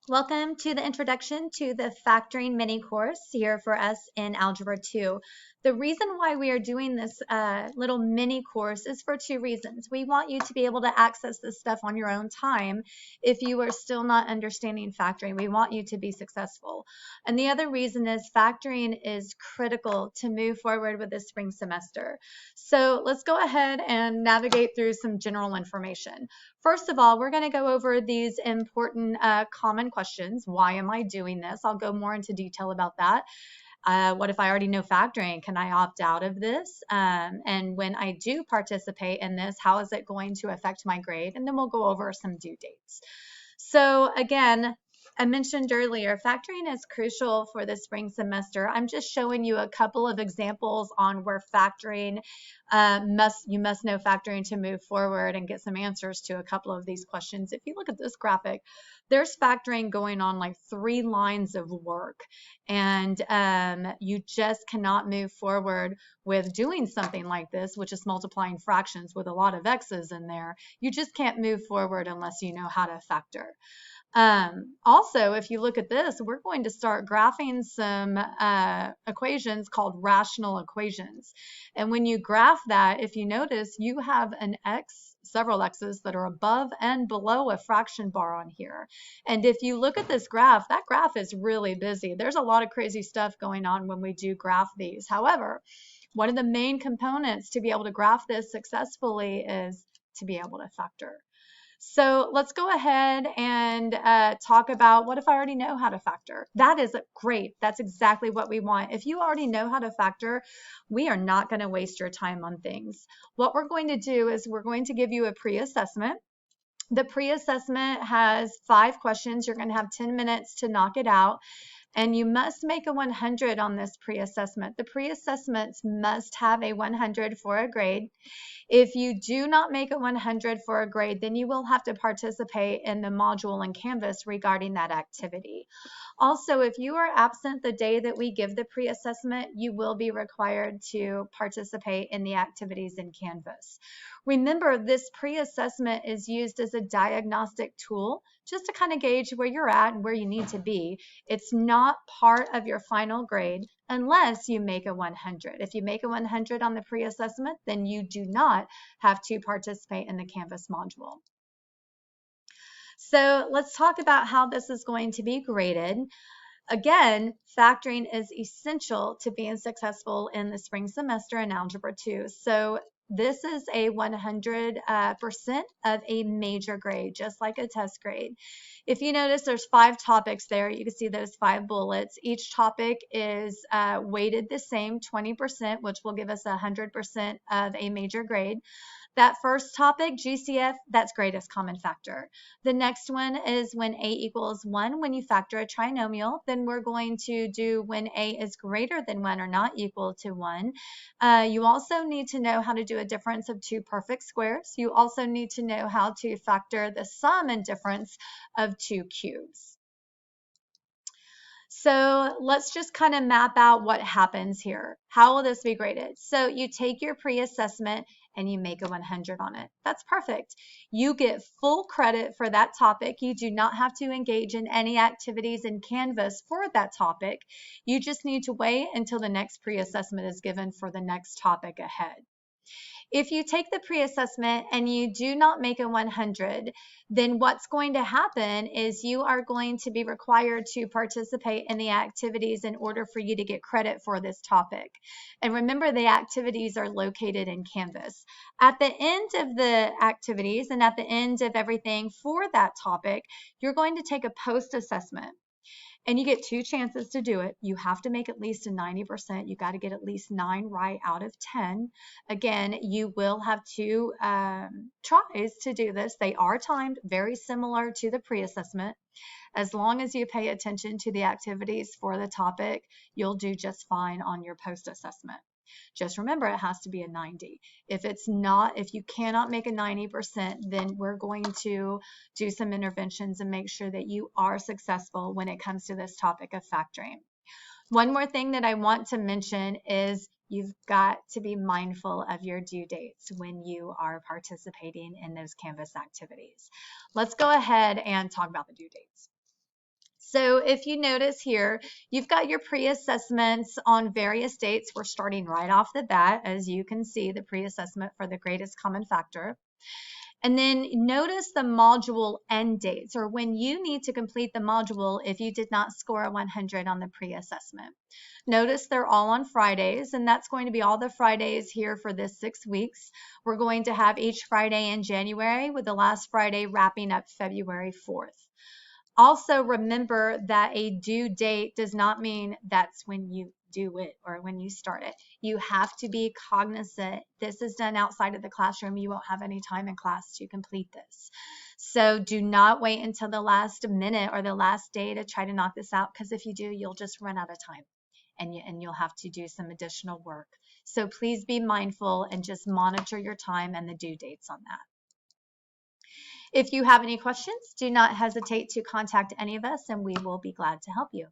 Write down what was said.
Welcome to the introduction to the factoring mini course here for us in Algebra 2. The reason why we are doing this little mini course is for two reasons. We want you to be able to access this stuff on your own time if you are still not understanding factoring. We want you to be successful. And the other reason is factoring is critical to move forward with the spring semester. So let's go ahead and navigate through some general information. First of all, we're going to go over these important common questions. Why am I doing this? I'll go more into detail about that. What if I already know factoring? Can I opt out of this? And when I do participate in this, how is it going to affect my grade? And then we'll go over some due dates. So again, I mentioned earlier, factoring is crucial for the spring semester. I'm just showing you a couple of examples on where factoring you must know factoring to move forward and get some answers to a couple of these questions. If you look at this graphic, there's factoring going on like 3 lines of work, and you just cannot move forward with doing something like this, which is multiplying fractions with a lot of x's in there. You just can't move forward unless you know how to factor. Also, if you look at this, we're going to start graphing some equations called rational equations. And when you graph that, if you notice, you have an x, several x's that are above and below a fraction bar on here. And if you look at this graph, that graph is really busy. There's a lot of crazy stuff going on when we do graph these. However, one of the main components to be able to graph this successfully is to be able to factor. So let's go ahead and talk about what if I already know how to factor. That is great. That's exactly what we want. If you already know how to factor, we are not going to waste your time on things. What we're going to do is we're going to give you a pre-assessment. The pre-assessment has 5 questions. You're going to have 10 minutes to knock it out. And you must make a 100 on this pre-assessment. The pre-assessments must have a 100 for a grade. If you do not make a 100 for a grade, then you will have to participate in the module in Canvas regarding that activity. Also, if you are absent the day that we give the pre-assessment, you will be required to participate in the activities in Canvas. Remember, this pre-assessment is used as a diagnostic tool just to kind of gauge where you're at and where you need to be. It's not part of your final grade unless you make a 100. If you make a 100 on the pre-assessment, then you do not have to participate in the Canvas module. So let's talk about how this is going to be graded. Again, factoring is essential to being successful in the spring semester in Algebra 2. So this is a 100% of a major grade, just like a test grade. If you notice, there's 5 topics there. You can see those 5 bullets. Each topic is weighted the same, 20%, which will give us 100% of a major grade. That first topic, GCF, that's greatest common factor. The next one is when A equals 1, when you factor a trinomial. Then we're going to do when A is greater than 1 or not equal to 1. You also need to know how to do a difference of 2 perfect squares. You also need to know how to factor the sum and difference of 2 cubes. So let's just kind of map out what happens here. How will this be graded? So you take your pre-assessment and you make a 100 on it. That's perfect. You get full credit for that topic. You do not have to engage in any activities in Canvas for that topic. You just need to wait until the next pre-assessment is given for the next topic ahead. If you take the pre-assessment and you do not make a 100, then what's going to happen is you are going to be required to participate in the activities in order for you to get credit for this topic. And remember, the activities are located in Canvas. At the end of the activities and at the end of everything for that topic, you're going to take a post-assessment. And you get 2 chances to do it. You have to make at least a 90%. You got to get at least 9 right out of 10. Again, you will have 2 tries to do this. They are timed, very similar to the pre-assessment. As long as you pay attention to the activities for the topic, you'll do just fine on your post-assessment. Just remember, it has to be a 90. If you cannot make a 90%, then we're going to do some interventions and make sure that you are successful when it comes to this topic of factoring. One more thing that I want to mention is you've got to be mindful of your due dates when you are participating in those Canvas activities. Let's go ahead and talk about the due dates. So if you notice here, you've got your pre-assessments on various dates. We're starting right off the bat, as you can see, the pre-assessment for the greatest common factor. And then notice the module end dates, or when you need to complete the module if you did not score a 100 on the pre-assessment. Notice they're all on Fridays, and that's going to be all the Fridays here for this 6 weeks. We're going to have each Friday in January, with the last Friday wrapping up February 4th. Also remember that a due date does not mean that's when you do it or when you start it. You have to be cognizant. This is done outside of the classroom. You won't have any time in class to complete this. So do not wait until the last minute or the last day to try to knock this out, because if you do, you'll just run out of time and you'll have to do some additional work. So please be mindful and just monitor your time and the due dates on that. If you have any questions, do not hesitate to contact any of us and we will be glad to help you.